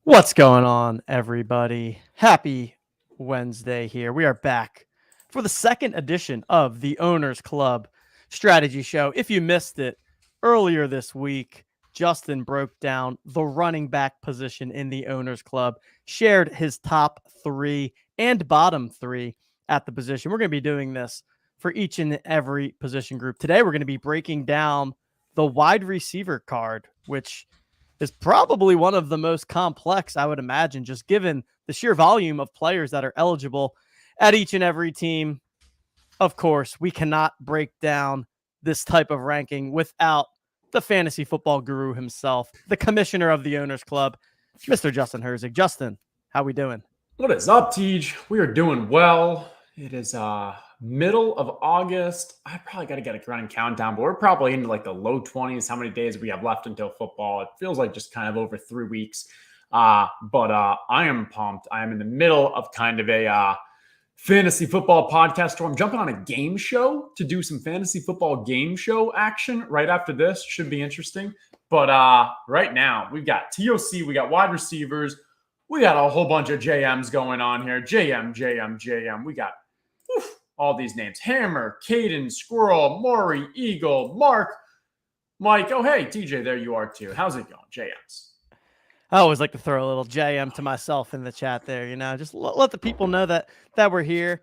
What's going on, everybody? Happy Wednesday here. We are back for the second edition of the Owners Club Strategy Show. If you missed it earlier this week, Justin broke down the running back position in the Owners Club, shared his top three and bottom three at the position. We're going to be doing this for each and every position group. Today, we're going to be breaking down the wide receiver card, which is probably one of the most complex, I would imagine, just given the sheer volume of players that are eligible at each and every team. Of course, we cannot break down this type of ranking without the fantasy football guru himself, the commissioner of the Owners Club, Mr. Justin Herzig. Justin, how we doing? What is up, Tej? We are doing well. It is middle of August. I probably got to get a running countdown, but we're probably into like the low 20s. How many days we have left until football? It feels like just kind of over 3 weeks. But I am pumped. I am in the middle of kind of a fantasy football podcast tour. I'm jumping on a game show to do some fantasy football game show action right after this. Should be interesting. But right now, we've got TOC, we got wide receivers. We got a whole bunch of JMs going on here. JM. We got all these names. Hammer, Caden, Squirrel, Maury, Eagle, Mark, Mike. Oh, hey, TJ, there you are too. How's it going, JMs? I always like to throw a little JM to myself in the chat there, just let the people know that we're here.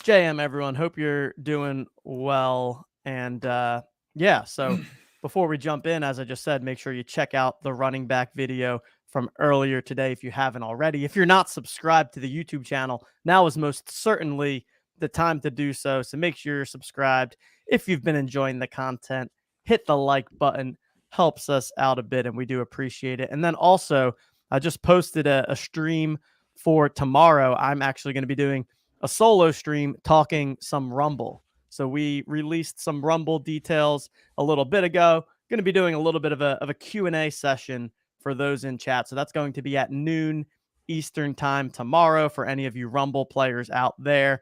JM, everyone. Hope you're doing well. And so before we jump in, as I just said, make sure you check out the running back video from earlier today if you haven't already. If you're not subscribed to the YouTube channel, now is most certainly the time to do so. So make sure you're subscribed. If you've been enjoying the content, hit the like button. Helps us out a bit, and we do appreciate it. And then also, I just posted a stream for tomorrow. I'm actually going to be doing a solo stream talking some Rumble. So we released some Rumble details a little bit ago. Going to be doing a little bit of a Q&A session for those in chat. So that's going to be at noon Eastern time tomorrow for any of you Rumble players out there.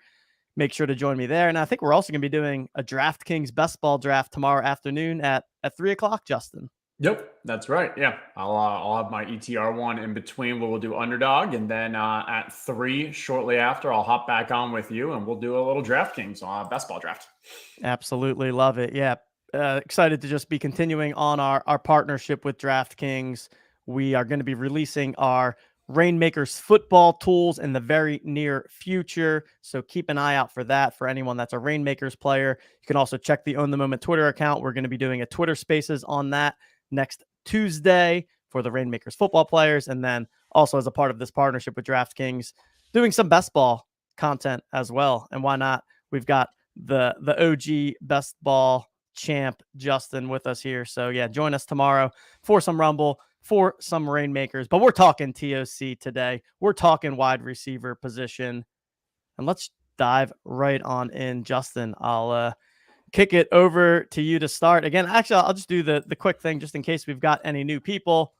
Make sure to join me there. And I think we're also going to be doing a DraftKings best ball draft tomorrow afternoon at 3 o'clock, Justin. Yep, that's right. Yeah, I'll have my ETR one in between where we'll do underdog. And then at 3, shortly after, I'll hop back on with you and we'll do a little DraftKings best ball draft. Absolutely love it. Yeah. Excited to just be continuing on our partnership with DraftKings. We are going to be releasing our Rainmakers football tools in the very near future. So keep an eye out for that for anyone that's a Rainmakers player. You can also check the Own the Moment Twitter account. We're going to be doing a Twitter Spaces on that next Tuesday for the Rainmakers football players. And then also as a part of this partnership with DraftKings, doing some best ball content as well. And why not? We've got the OG best ball champ Justin with us here. So yeah, join us tomorrow for some Rumble, for some Rainmakers, but we're talking TOC today. We're talking wide receiver position, and let's dive right on in. Justin, I'll kick it over to you to start. Again, actually, I'll just do the quick thing just in case we've got any new people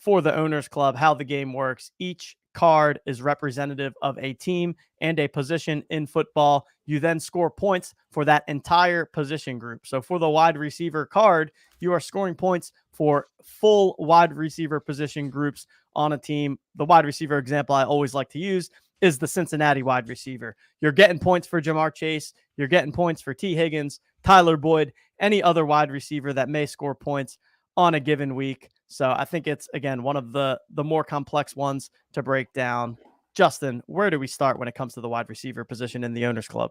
for the Owners Club, how the game works. Each card is representative of a team and a position in football. You then score points for that entire position group. So for the wide receiver card, you are scoring points for full wide receiver position groups on a team. The wide receiver example I always like to use is the Cincinnati wide receiver. You're getting points for Jamar Chase. You're getting points for T. Higgins, Tyler Boyd, any other wide receiver that may score points on a given week. So I think it's, again, one of the more complex ones to break down. Justin, where do we start when it comes to the wide receiver position in the Owners Club?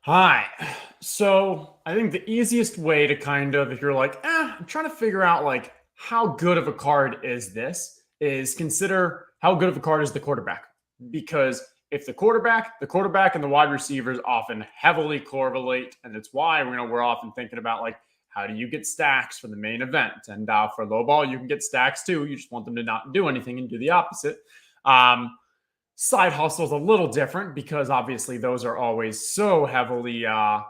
Hi. So I think the easiest way to kind of, if you're like, I'm trying to figure out like how good of a card is this, is consider how good of a card is the quarterback. Because if the quarterback and the wide receivers often heavily correlate, and that's why we're often thinking about like, how do you get stacks for the main event? And for Lowball, you can get stacks too. You just want them to not do anything and do the opposite. Side hustle is a little different because obviously those are always so heavily, they're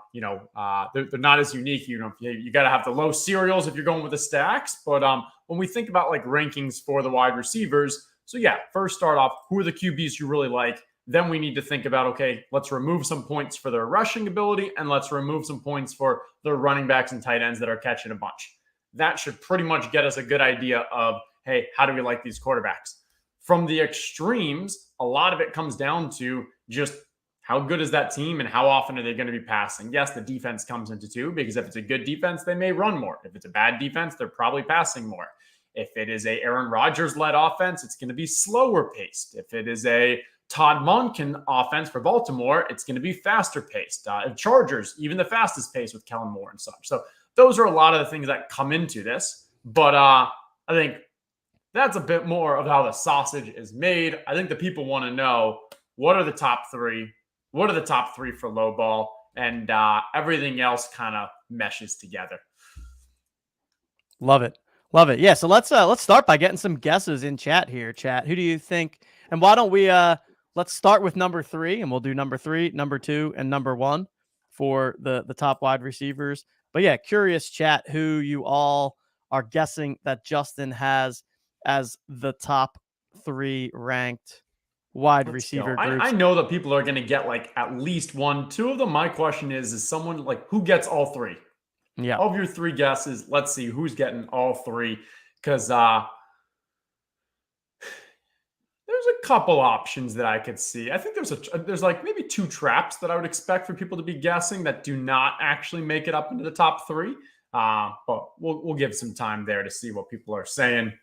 not as unique. You got to have the low serials if you're going with the stacks. But when we think about like rankings for the wide receivers, so yeah, first start off, who are the QBs you really like? Then we need to think about, okay, let's remove some points for their rushing ability and let's remove some points for their running backs and tight ends that are catching a bunch. That should pretty much get us a good idea of, hey, how do we like these quarterbacks? from the extremes, a lot of it comes down to just how good is that team and how often are they going to be passing? Yes, the defense comes into two, because if it's a good defense, they may run more. If it's a bad defense, they're probably passing more. If it is a Aaron Rodgers-led offense, it's going to be slower paced. If it is a Todd Monken offense for Baltimore, it's going to be faster paced. Chargers, even the fastest pace with Kellen Moore and such. So those are a lot of the things that come into this. But I think that's a bit more of how the sausage is made. I think the people want to know, what are the top three? What are the top three for Lowball? And everything else kind of meshes together. Love it. Love it. Yeah. So let's start by getting some guesses in chat here. Chat, who do you think? And why don't we let's start with number 3, and we'll do number 3, number 2, and number 1 for the top wide receivers. But yeah, curious, chat, who you all are guessing that Justin has as the top 3 ranked wide receiver groups. I know that people are going to get like at least 1, 2 of them. My question is someone like, who gets all 3? Yeah. Of your 3 guesses, let's see who's getting all 3. Because there's a couple options that I could see. I think there's like maybe 2 traps that I would expect for people to be guessing that do not actually make it up into the top 3. But we'll give some time there to see what people are saying.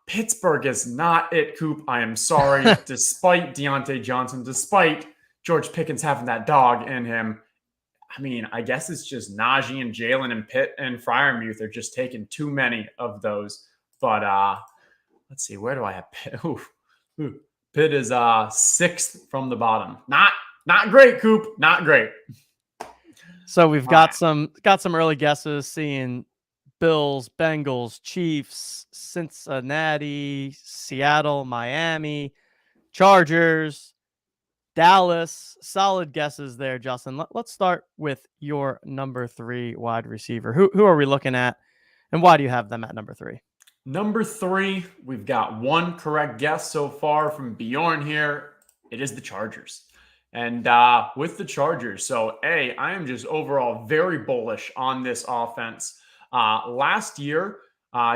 Pittsburgh is not it, Coop. I am sorry. Despite Deontay Johnson, despite George Pickens having that dog in him, I mean, I guess it's just Najee and Jalen and Pitt and Freiermuth are just taking too many of those. But let's see, where do I have Pitt? Pitt is 6th from the bottom. Not great, Coop. Not great. So we've got some early guesses, seeing Bills, Bengals, Chiefs, Cincinnati, Seattle, Miami, Chargers, Dallas. Solid guesses there, Justin. Let's start with your number 3 wide receiver. Who are we looking at, and why do you have them at number 3? Number 3, we've got 1 correct guess so far from Bjorn here. It is the Chargers. And with the Chargers, so I am just overall very bullish on this offense. Last year,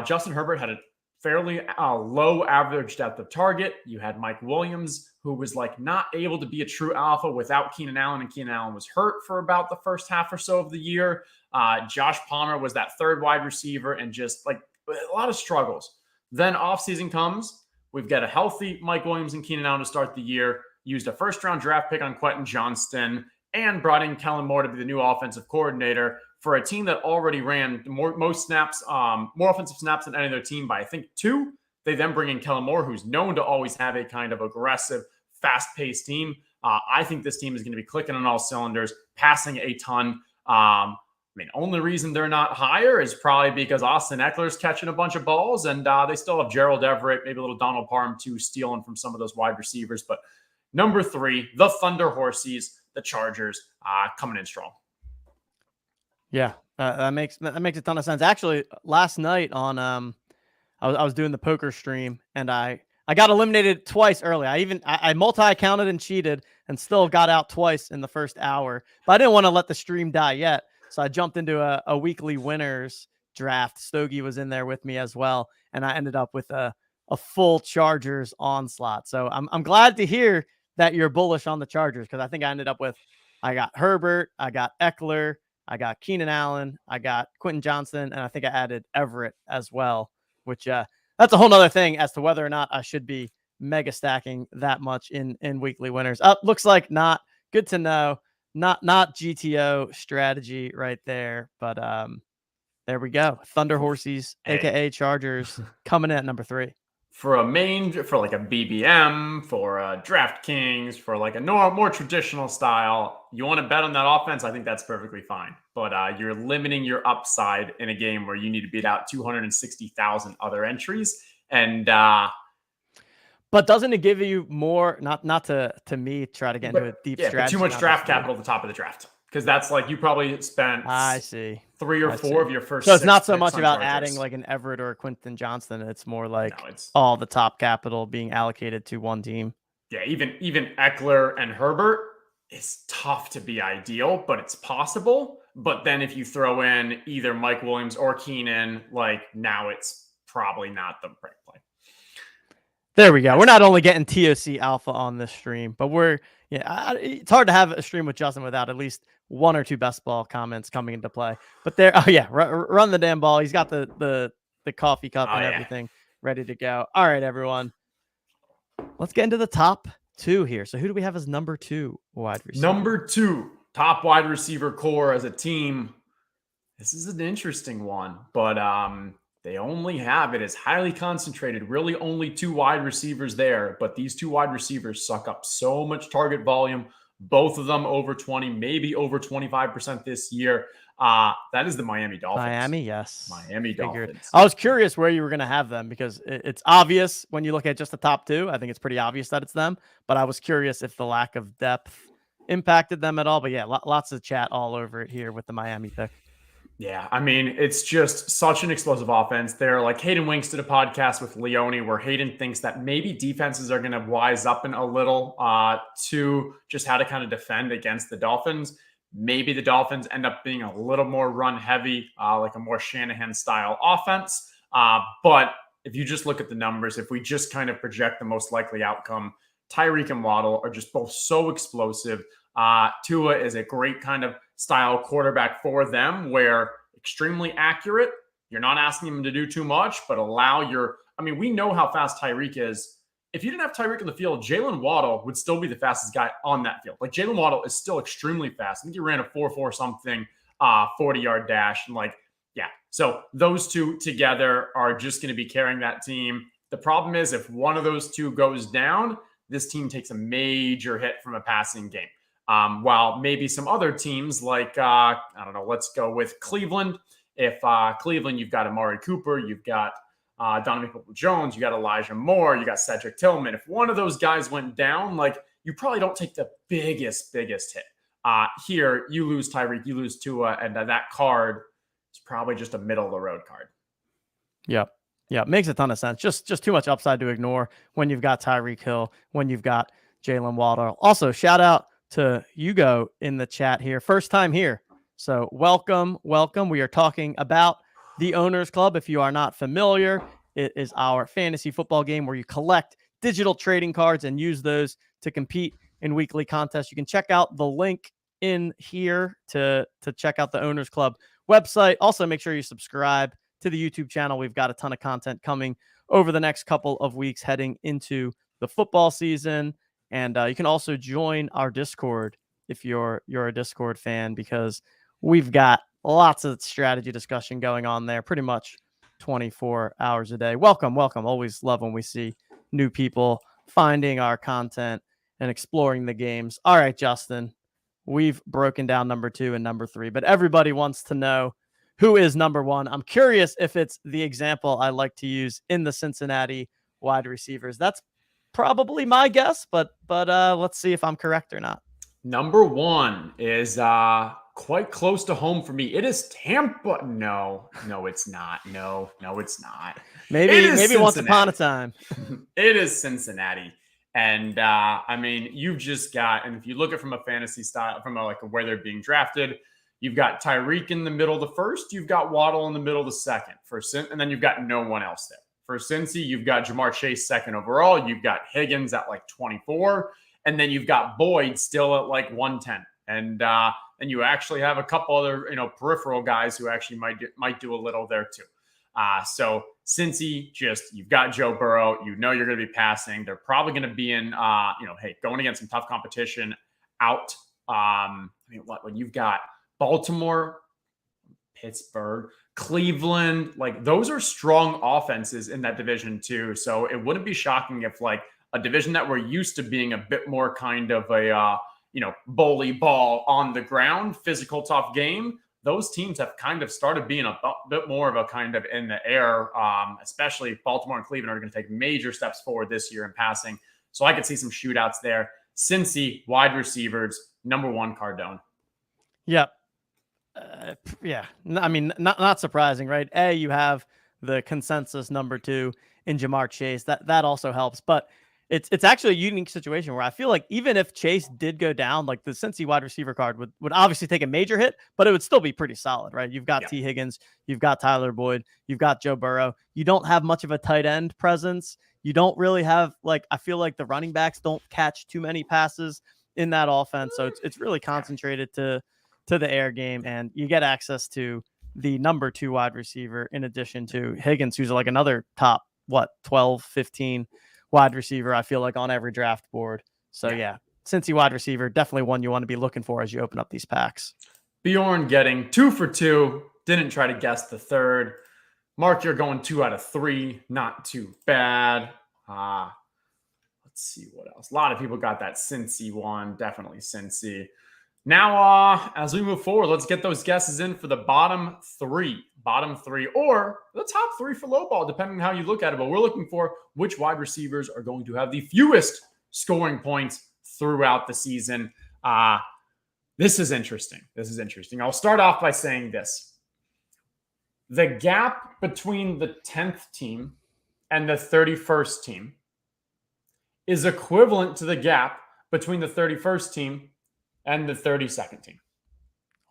Justin Herbert had a fairly low average depth of target. You had Mike Williams, who was like not able to be a true alpha without Keenan Allen, and Keenan Allen was hurt for about the first half or so of the year. Josh Palmer was that 3rd wide receiver, and just like a lot of struggles. Then offseason comes. We've got a healthy Mike Williams and Keenan Allen to start the year. Used a 1st-round draft pick on Quentin Johnston, and brought in Kellen Moore to be the new offensive coordinator for a team that already ran more offensive snaps than any other team by, I think, 2. They then bring in Kellen Moore, who's known to always have a kind of aggressive, fast-paced team. I think this team is going to be clicking on all cylinders, passing a ton. Only reason they're not higher is probably because Austin Eckler's catching a bunch of balls, and they still have Gerald Everett, maybe a little Donald Parham too, stealing from some of those wide receivers. But number 3, the Thunder Horsies, the Chargers, coming in strong. Yeah, that makes a ton of sense. Actually, last night on I was doing the poker stream, and I got eliminated twice early. I multi-counted and cheated and still got out twice in the first hour. But I didn't want to let the stream die yet, so I jumped into a weekly winners draft. Stogie was in there with me as well, and I ended up with a full Chargers onslaught. So I'm glad to hear that you're bullish on the Chargers, because I think I ended up with, I got Herbert, I got Eckler, I got Keenan Allen, I got Quentin Johnston, and I think I added Everett as well, which that's a whole nother thing as to whether or not I should be mega stacking that much in weekly winners. Looks like not. Good to know. Not GTO strategy right there, but there we go. Thunder Horsies, aka Chargers, coming in at number 3. For like a BBM, for a DraftKings, for like a more traditional style, you want to bet on that offense, I think that's perfectly fine. But you're limiting your upside in a game where you need to beat out 260,000 other entries. And but doesn't it give you more? Not to me try to get into a deep strategy. Too much draft capital at the top of the draft, because that's like you probably spent. I see. 3 or 4 of your first. So it's not so much about adding like an Everett or a Quentin Johnston. It's more like all the top capital being allocated to one team. Yeah, even Eckler and Herbert is tough to be ideal, but it's possible. But then if you throw in either Mike Williams or Keenan, like now it's probably not the right play. There we go. We're not only getting TOC Alpha on this stream, but it's hard to have a stream with Justin without at least one or two best ball comments coming into play. But there, run the damn ball. He's got the coffee cup and everything ready to go. All right, everyone. Let's get into the top two here. So who do we have as number 2 wide receiver? Number 2, top wide receiver core as a team. This is an interesting one, but they only have it as highly concentrated, really only 2 wide receivers there, but these 2 wide receivers suck up so much target volume, both of them over 20, maybe over 25% this year. That is the Miami Dolphins. Miami, yes. Miami Dolphins. I was curious where you were going to have them because it's obvious when you look at just the top 2. I think it's pretty obvious that it's them, but I was curious if the lack of depth impacted them at all. But yeah, lots of chat all over it here with the Miami pick. Yeah, I mean, it's just such an explosive offense. They're like Hayden Winks did a podcast with Leone where Hayden thinks that maybe defenses are going to wise up in a little to just how to kind of defend against the Dolphins. Maybe the Dolphins end up being a little more run heavy, like a more Shanahan style offense. But if you just look at the numbers, if we just kind of project the most likely outcome, Tyreek and Waddle are just both so explosive. Tua is a great kind of style quarterback for them where extremely accurate. You're not asking him to do too much, but we know how fast Tyreek is. If you didn't have Tyreek in the field, Jalen Waddle would still be the fastest guy on that field. Like Jalen Waddle is still extremely fast. I think he ran a 4.4 something 40-yard dash. And so those 2 together are just going to be carrying that team. The problem is if one of those 2 goes down, this team takes a major hit from a passing game. While maybe some other teams like, let's go with Cleveland. If Cleveland, you've got Amari Cooper, you've got Donovan Peoples-Jones, you got Elijah Moore, you got Cedric Tillman. If one of those guys went down, you probably don't take the biggest hit. Here, you lose Tyreek, you lose Tua, and that card is probably just a middle-of-the-road card. Yep. Yeah, it makes a ton of sense. Just too much upside to ignore when you've got Tyreek Hill, when you've got Jalen Waddle. Also, shout out to Hugo in the chat here. First time here. So welcome. We are talking about the Owners Club. If you are not familiar, it is our fantasy football game where you collect digital trading cards and use those to compete in weekly contests. You can check out the link in here to check out the Owners Club website. Also, make sure you subscribe to the YouTube channel. We've got a ton of content coming over the next couple of weeks heading into the football season. And you can also join our Discord if you're a Discord fan, because we've got lots of strategy discussion going on there pretty much 24 hours a day. Welcome. Always love when we see new people finding our content and exploring the games. All right, Justin, we've broken down number 2 and number 3, but everybody wants to know who is number 1. I'm curious if it's the example I like to use in the Cincinnati wide receivers. That's probably my guess, but let's see if I'm correct or not. Number 1 is quite close to home for me. It is Tampa. No, it's not. No, it's not. Maybe once upon a time. It is Cincinnati. And you've just got, and if you look at from a fantasy style, from where they're being drafted, you've got Tyreek in the middle of the first, you've got Waddle in the middle of the second, and then you've got no one else there. For Cincy, you've got Jamar Chase second overall. You've got Higgins at 24. And then you've got Boyd still at 110. And you actually have a couple other, peripheral guys who actually might do a little there too. So Cincy, you've got Joe Burrow. You're going to be passing. They're probably going to be in, going against some tough competition out. When you've got Baltimore, Pittsburgh, Cleveland, those are strong offenses in that division too. So it wouldn't be shocking if a division that we're used to being a bit more kind of a, bully ball on the ground, physical, tough game. Those teams have kind of started being a bit more of a kind of in the air, especially Baltimore and Cleveland are going to take major steps forward this year in passing. So I could see some shootouts there. Cincy, wide receivers, number 1, Cardone. Yep. Not surprising, right? You have the consensus number 2 in Jamar Chase. That also helps, but it's actually a unique situation where I feel like even if Chase did go down, the Cincy wide receiver card would obviously take a major hit, but it would still be pretty solid, right? You've got T. Higgins, you've got Tyler Boyd, you've got Joe Burrow. You don't have much of a tight end presence. You don't really have, like, I feel like the running backs don't catch too many passes in that offense. So it's really concentrated to the air game, and you get access to the number 2 wide receiver in addition to Higgins, who's like another top, 12, 15 wide receiver, I feel like, on every draft board. So yeah, Cincy wide receiver, definitely one you want to be looking for as you open up these packs. Bjorn getting 2 for 2. Didn't try to guess the third. Mark, you're going 2 out of 3. Not too bad. Let's see what else. A lot of people got that Cincy one. Definitely Cincy. Now, as we move forward, let's get those guesses in for the bottom 3. Bottom 3 or the top 3 for Lowball, depending on how you look at it. But we're looking for which wide receivers are going to have the fewest scoring points throughout the season. This is interesting. I'll start off by saying this. The gap between the 10th team and the 31st team is equivalent to the gap between the 31st team and the 32nd team.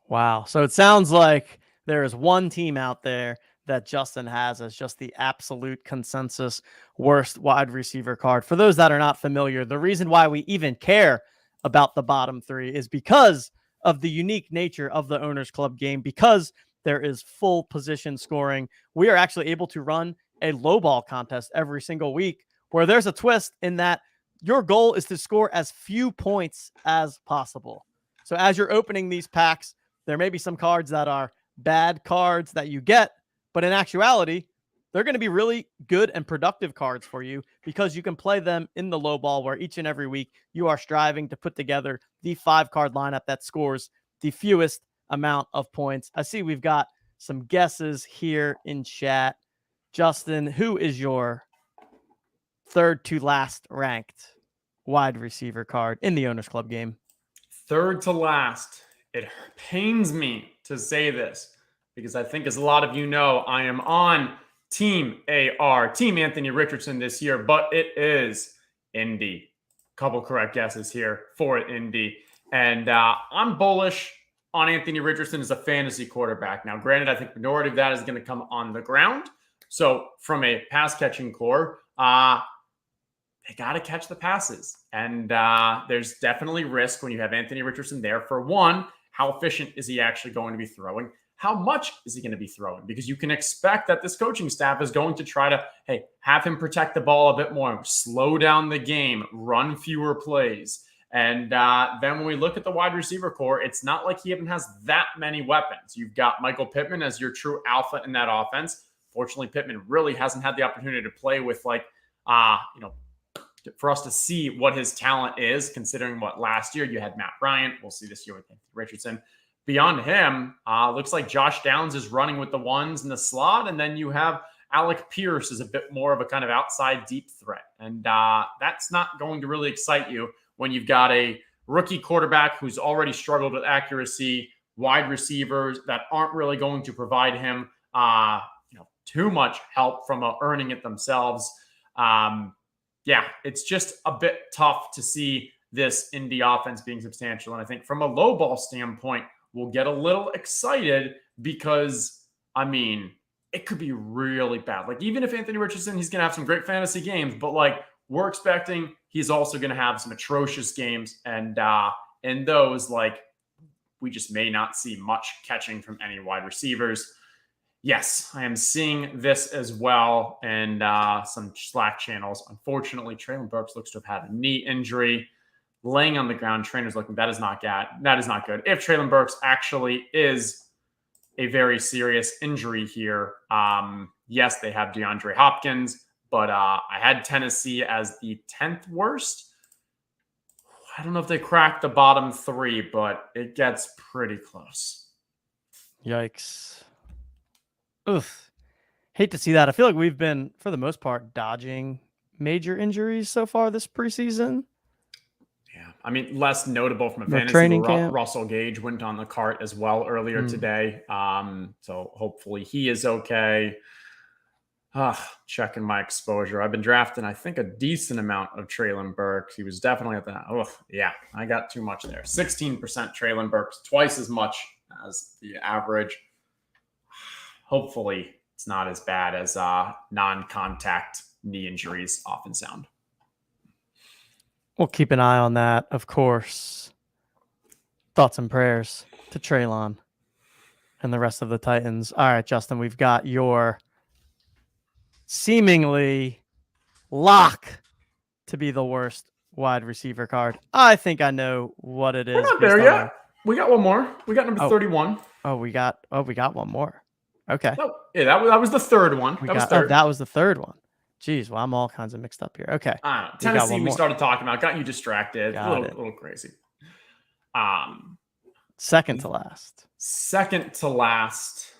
Wow. So it sounds like there is one team out there that Justin has as just the absolute consensus worst wide receiver card. For those that are not familiar, the reason why we even care about the bottom 3 is because of the unique nature of the Owners Club game, because there is full position scoring. We are actually able to run a lowball contest every single week where there's a twist in that your goal is to score as few points as possible. So as you're opening these packs, there may be some cards that are bad cards that you get, but in actuality, they're going to be really good and productive cards for you because you can play them in the low ball, where each and every week you are striving to put together the 5-card lineup that scores the fewest amount of points. I see we've got some guesses here in chat. Justin, who is your third to last ranked wide receiver card in the Owners Club game? Third to last. It pains me to say this because I think, as a lot of you know, I am on Team AR, Team Anthony Richardson this year, but it is Indy. Couple correct guesses here for it, Indy. And I'm bullish on Anthony Richardson as a fantasy quarterback. Now, granted, I think the majority of that is going to come on the ground. So from a pass catching core, they got to catch the passes. And there's definitely risk when you have Anthony Richardson there. For one, how efficient is he actually going to be throwing? How much is he going to be throwing? Because you can expect that this coaching staff is going to try to, have him protect the ball a bit more, slow down the game, run fewer plays. And then when we look at the wide receiver core, it's not like he even has that many weapons. You've got Michael Pittman as your true alpha in that offense. Fortunately, Pittman really hasn't had the opportunity to play with, for us to see what his talent is, considering what last year you had Matt Bryant. We'll see this year with Anthony Richardson. Beyond him, looks like Josh Downs is running with the ones in the slot. And then you have Alec Pierce as a bit more of a kind of outside deep threat. And that's not going to really excite you when you've got a rookie quarterback who's already struggled with accuracy, wide receivers that aren't really going to provide him too much help from earning it themselves. It's just a bit tough to see this Indy offense being substantial. And I think from a low ball standpoint, we'll get a little excited because, it could be really bad. Like, even if Anthony Richardson, he's going to have some great fantasy games, but we're expecting he's also going to have some atrocious games. And in those, we just may not see much catching from any wide receivers. Yes, I am seeing this as well. And some Slack channels. Unfortunately, Traylon Burks looks to have had a knee injury. Laying on the ground, trainers looking, that is not good. If Traylon Burks actually is a very serious injury here, yes, they have DeAndre Hopkins, but I had Tennessee as the 10th worst. I don't know if they cracked the bottom 3, but it gets pretty close. Yikes. Oof. Hate to see that. I feel like we've been, for the most part, dodging major injuries so far this preseason. Yeah, less notable from a fantasy. Training camp. Russell Gage went on the cart as well earlier today. So hopefully he is okay. Checking my exposure. I've been drafting, I think, a decent amount of Traylon Burks. He was definitely at that. I got too much there. 16% Traylon Burks, twice as much as the average. Hopefully it's not as bad as non-contact knee injuries often sound. We'll keep an eye on that, of course. Thoughts and prayers to Treylon and the rest of the Titans. All right, Justin, we've got your seemingly lock to be the worst wide receiver card. I think I know what it is. We're not there yet. We got one more. We got number 31. We got one more. Okay. Oh, yeah, that was the third one. That was the third one. Jeez, well, I'm all kinds of mixed up here. Okay. Tennessee, we started talking about, got you distracted. A little crazy. Second to last. Second to last.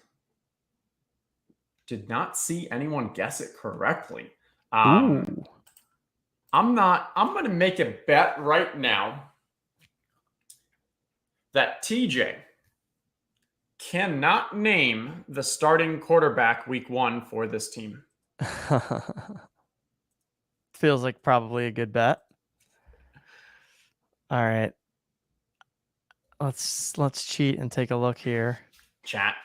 Did not see anyone guess it correctly. I'm going to make a bet right now that TJ cannot name the starting quarterback week 1 for this team. Feels like probably a good bet. All right. Let's cheat and take a look here. Chat.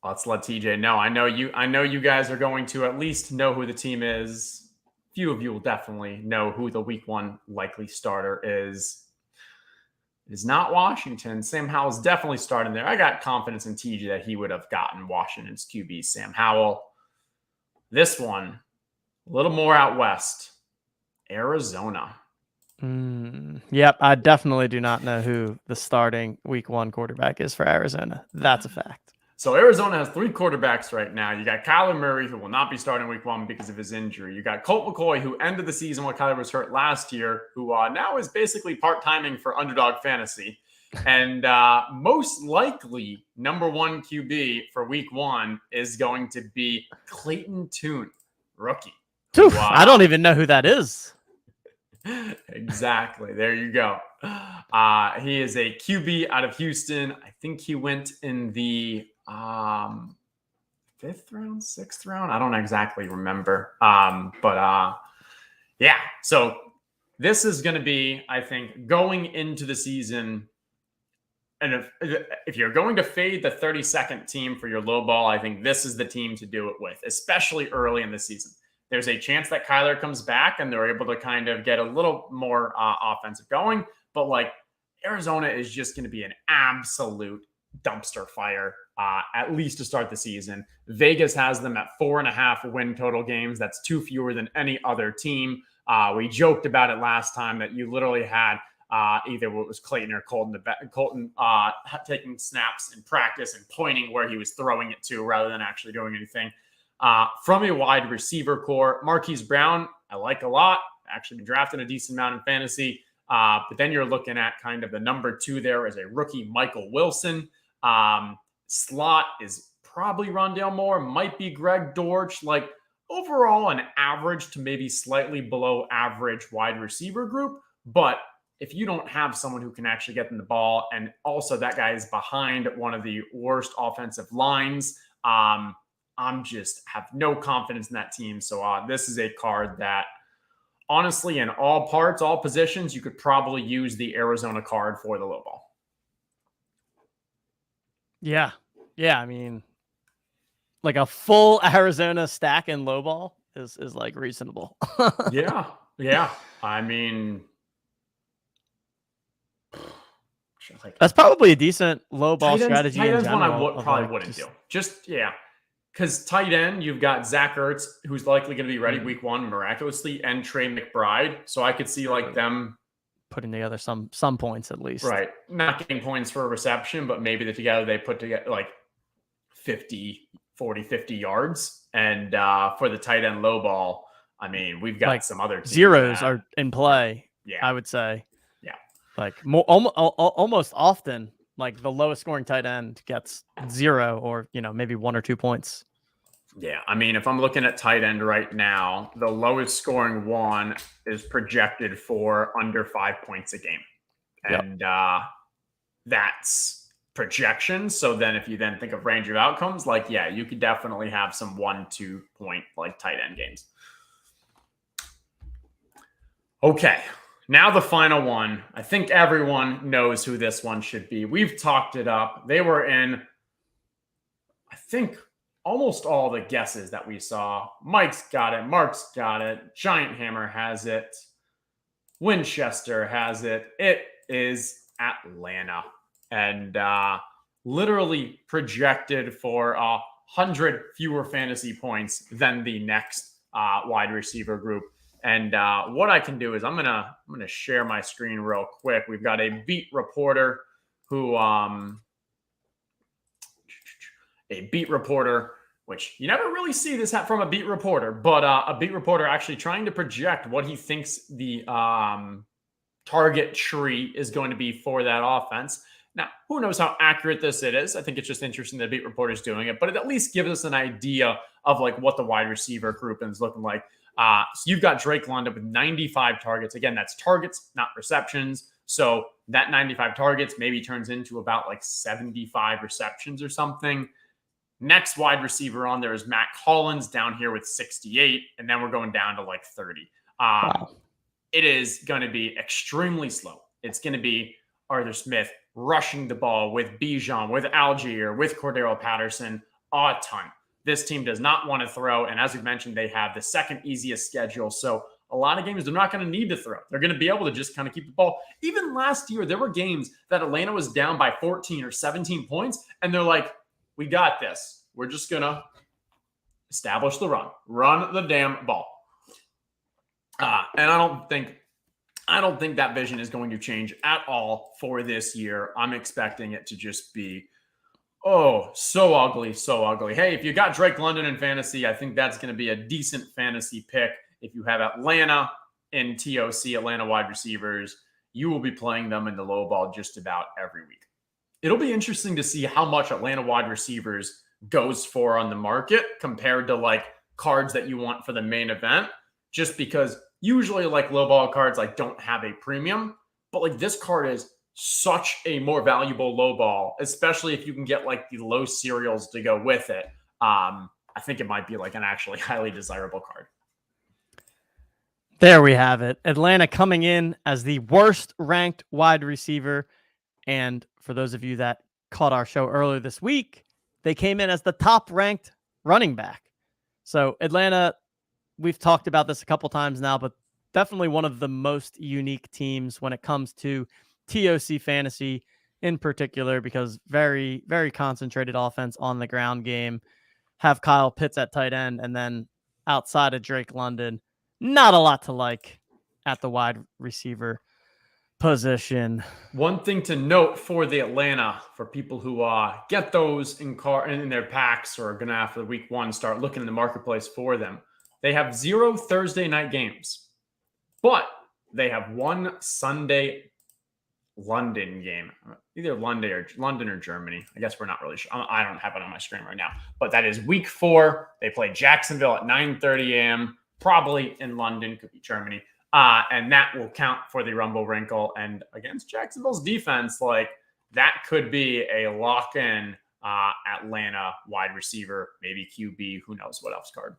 Let's let TJ know. I know you guys are going to at least know who the team is. Few of you will definitely know who the week 1 likely starter is. It is not Washington. Sam Howell's definitely starting there. I got confidence in TJ that he would have gotten Washington's QB, Sam Howell. This one, a little more out west, Arizona. Yep, I definitely do not know who the starting week 1 quarterback is for Arizona. That's a fact. So Arizona has 3 quarterbacks right now. You got Kyler Murray, who will not be starting week 1 because of his injury. You got Colt McCoy, who ended the season while Kyler was hurt last year, who now is basically part-timing for Underdog Fantasy. And most likely, number 1 QB for week 1 is going to be Clayton Tune, rookie. I don't even know who that is. Exactly. There you go. He is a QB out of Houston. I think he went in the 5th round, 6th round. I don't exactly remember. Yeah. So this is going to be, I think, going into the season. And if you're going to fade the 32nd team for your low ball, I think this is the team to do it with, especially early in the season. There's a chance that Kyler comes back and they're able to kind of get a little more offensive going. But like Arizona is just going to be an absolute dumpster fire, at least to start the season. Vegas has them at 4.5 win total games. That's 2 fewer than any other team. We joked about it last time that you literally had either what was Clayton or Colton taking snaps in practice and pointing where he was throwing it to rather than actually doing anything. From a wide receiver core, Marquise Brown, I like a lot. Actually been drafted a decent amount in fantasy. But then you're looking at kind of the number 2 there as a rookie, Michael Wilson. Slot is probably Rondale Moore, might be Greg Dortch. Like overall, an average to maybe slightly below average wide receiver group. But if you don't have someone who can actually get them the ball, and also that guy is behind one of the worst offensive lines, I'm just have no confidence in that team. So this is a card that honestly, in all parts, all positions, you could probably use the Arizona card for the low ball. Yeah. I mean, like a full Arizona stack in low ball is like reasonable. Yeah. I mean, that's probably a decent low ball strategy. Tight ends one I probably wouldn't do. Because tight end, you've got Zach Ertz, who's likely going to be ready week 1 miraculously, and Trey McBride. So I could see like them putting together some points at least. Right. Not getting points for a reception, but maybe they put together like 50 yards. And for the tight end low ball, I mean, we've got like some other zeros are in play. Yeah, I would say. Yeah. Like almost often, like the lowest scoring tight end gets 0 or, maybe 1 or 2 points. Yeah. I mean, if I'm looking at tight end right now, the lowest scoring one is projected for under 5 points a game. And that's projection. So then if you then think of range of outcomes, like, yeah, you could definitely have some 1-2 point like tight end games. Okay. Now the final one. I think everyone knows who this one should be. We've talked it up. They were in, I think, almost all the guesses that we saw. Mike's got it. Mark's got it. Giant Hammer has it. Winchester has it. It is Atlanta. And literally projected for 100 fewer fantasy points than the next wide receiver group. And what I can do is I'm gonna share my screen real quick. We've got a beat reporter who which you never really see this from a beat reporter, but a beat reporter actually trying to project what he thinks the target tree is going to be for that offense. Now, who knows how accurate this is? I think it's just interesting that beat reporter's doing it, but it at least gives us an idea of like what the wide receiver group is looking like. So you've got Drake London with 95 targets. Again, that's targets, not receptions. So that 95 targets maybe turns into about like 75 receptions or something. Next wide receiver on there is Matt Collins down here with 68. And then we're going down to like 30. Wow. It is going to be extremely slow. It's going to be Arthur Smith rushing the ball with Bijan, with Algier, with Cordero Patterson, a ton. This team does not want to throw. And as we mentioned, they have the second easiest schedule. So a lot of games they're not going to need to throw. They're going to be able to just kind of keep the ball. Even last year, there were games that Atlanta was down by 14 or 17 points. And they're like, we got this. We're just going to establish the run the damn ball. And I don't think that vision is going to change at all for this year. I'm expecting it to just be, so ugly, so ugly. Hey, if you got Drake London in fantasy, I think that's going to be a decent fantasy pick. If you have Atlanta in TOC, Atlanta wide receivers, you will be playing them in the low ball just about every week. It'll be interesting to see how much Atlanta wide receivers goes for on the market compared to like cards that you want for the main event, just because usually like low ball cards like don't have a premium, but like this card is such a more valuable low ball, especially if you can get like the low serials to go with it. I think it might be like an actually highly desirable card. There we have it. Atlanta coming in as the worst ranked wide receiver. And for those of you that caught our show earlier this week, they came in as the top ranked running back. So Atlanta, we've talked about this a couple times now, but definitely one of the most unique teams when it comes to TOC fantasy in particular, because very, very concentrated offense on the ground game. Have Kyle Pitts at tight end, and then outside of Drake London, not a lot to like at the wide receiver position. One thing to note for the Atlanta, for people who get those in their packs or are going to, after week one, start looking in the marketplace for them. They have 0 Thursday night games, but they have one Sunday London game, either London or Germany. I guess we're not really sure. I don't have it on my screen right now, but that is week 4. They play Jacksonville at 9:30 a.m., probably in London, could be Germany. And that will count for the Rumble Wrinkle. And against Jacksonville's defense, like that could be a lock-in Atlanta wide receiver, maybe QB, who knows what else card.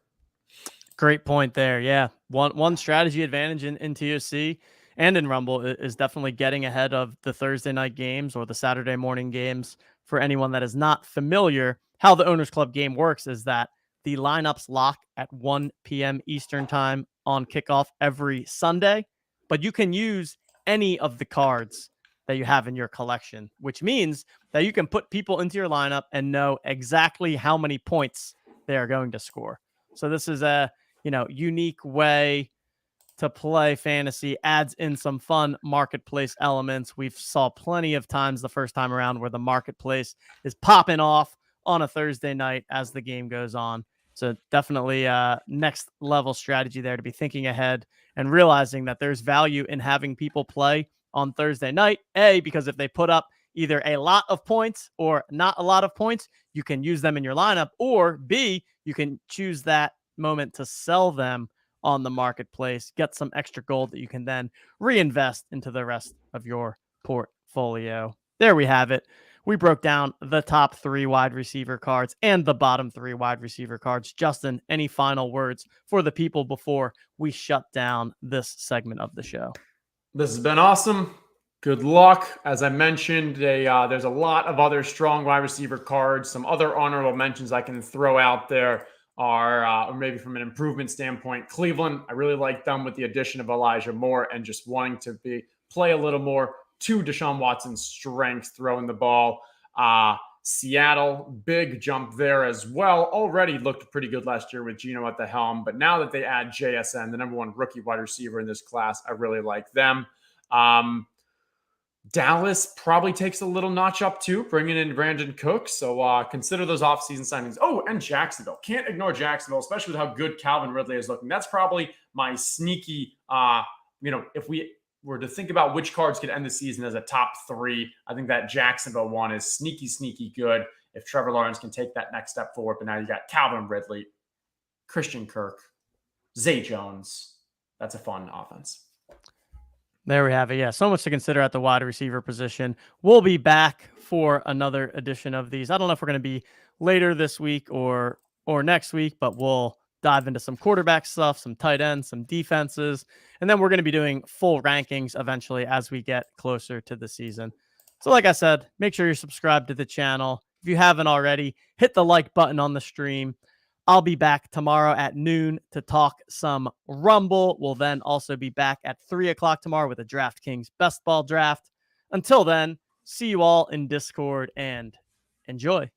Great point there. Yeah. One strategy advantage in TOC and in Rumble is definitely getting ahead of the Thursday night games or the Saturday morning games. For anyone that is not familiar, how the Owners Club game works is that the lineups lock at 1 p.m. Eastern time on kickoff every Sunday, but you can use any of the cards that you have in your collection, which means that you can put people into your lineup and know exactly how many points they are going to score. So this is a, unique way to play fantasy, adds in some fun marketplace elements. We've saw plenty of times the first time around where the marketplace is popping off on a Thursday night as the game goes on. So definitely next level strategy there to be thinking ahead and realizing that there's value in having people play on Thursday night. A, because if they put up either a lot of points or not a lot of points, you can use them in your lineup, or B, you can choose that moment to sell them on the marketplace, get some extra gold that you can then reinvest into the rest of your portfolio. There we have it. We broke down the top 3 wide receiver cards and the bottom 3 wide receiver cards. Justin, any final words for the people before we shut down this segment of the show? This has been awesome. Good luck. As I mentioned, there's a lot of other strong wide receiver cards. Some other honorable mentions I can throw out there are, or maybe from an improvement standpoint, Cleveland. I really like them with the addition of Elijah Moore and just wanting to play a little more to Deshaun Watson's strengths throwing the ball. Seattle, big jump there as well. Already looked pretty good last year with Geno at the helm, but now that they add JSN, the number one rookie wide receiver in this class, I really like them. Dallas probably takes a little notch up too, bringing in Brandon Cooks. So consider those offseason signings. Oh, and Jacksonville. Can't ignore Jacksonville, especially with how good Calvin Ridley is looking. That's probably my sneaky, if we were to think about which cards could end the season as a top 3, I think that Jacksonville one is sneaky good if Trevor Lawrence can take that next step forward. But now you got Calvin Ridley, Christian Kirk, Zay Jones. That's a fun offense. There we have it. Yeah, so much to consider at the wide receiver position. We'll be back for another edition of these. I don't know if we're going to be later this week or next week, but we'll dive into some quarterback stuff, some tight ends, some defenses, and then we're going to be doing full rankings eventually as we get closer to the season. So like I said, make sure you're subscribed to the channel. If you haven't already, hit the like button on the stream. I'll be back tomorrow at noon to talk some Rumble. We'll then also be back at 3 o'clock tomorrow with a DraftKings Best Ball Draft. Until then, see you all in Discord and enjoy.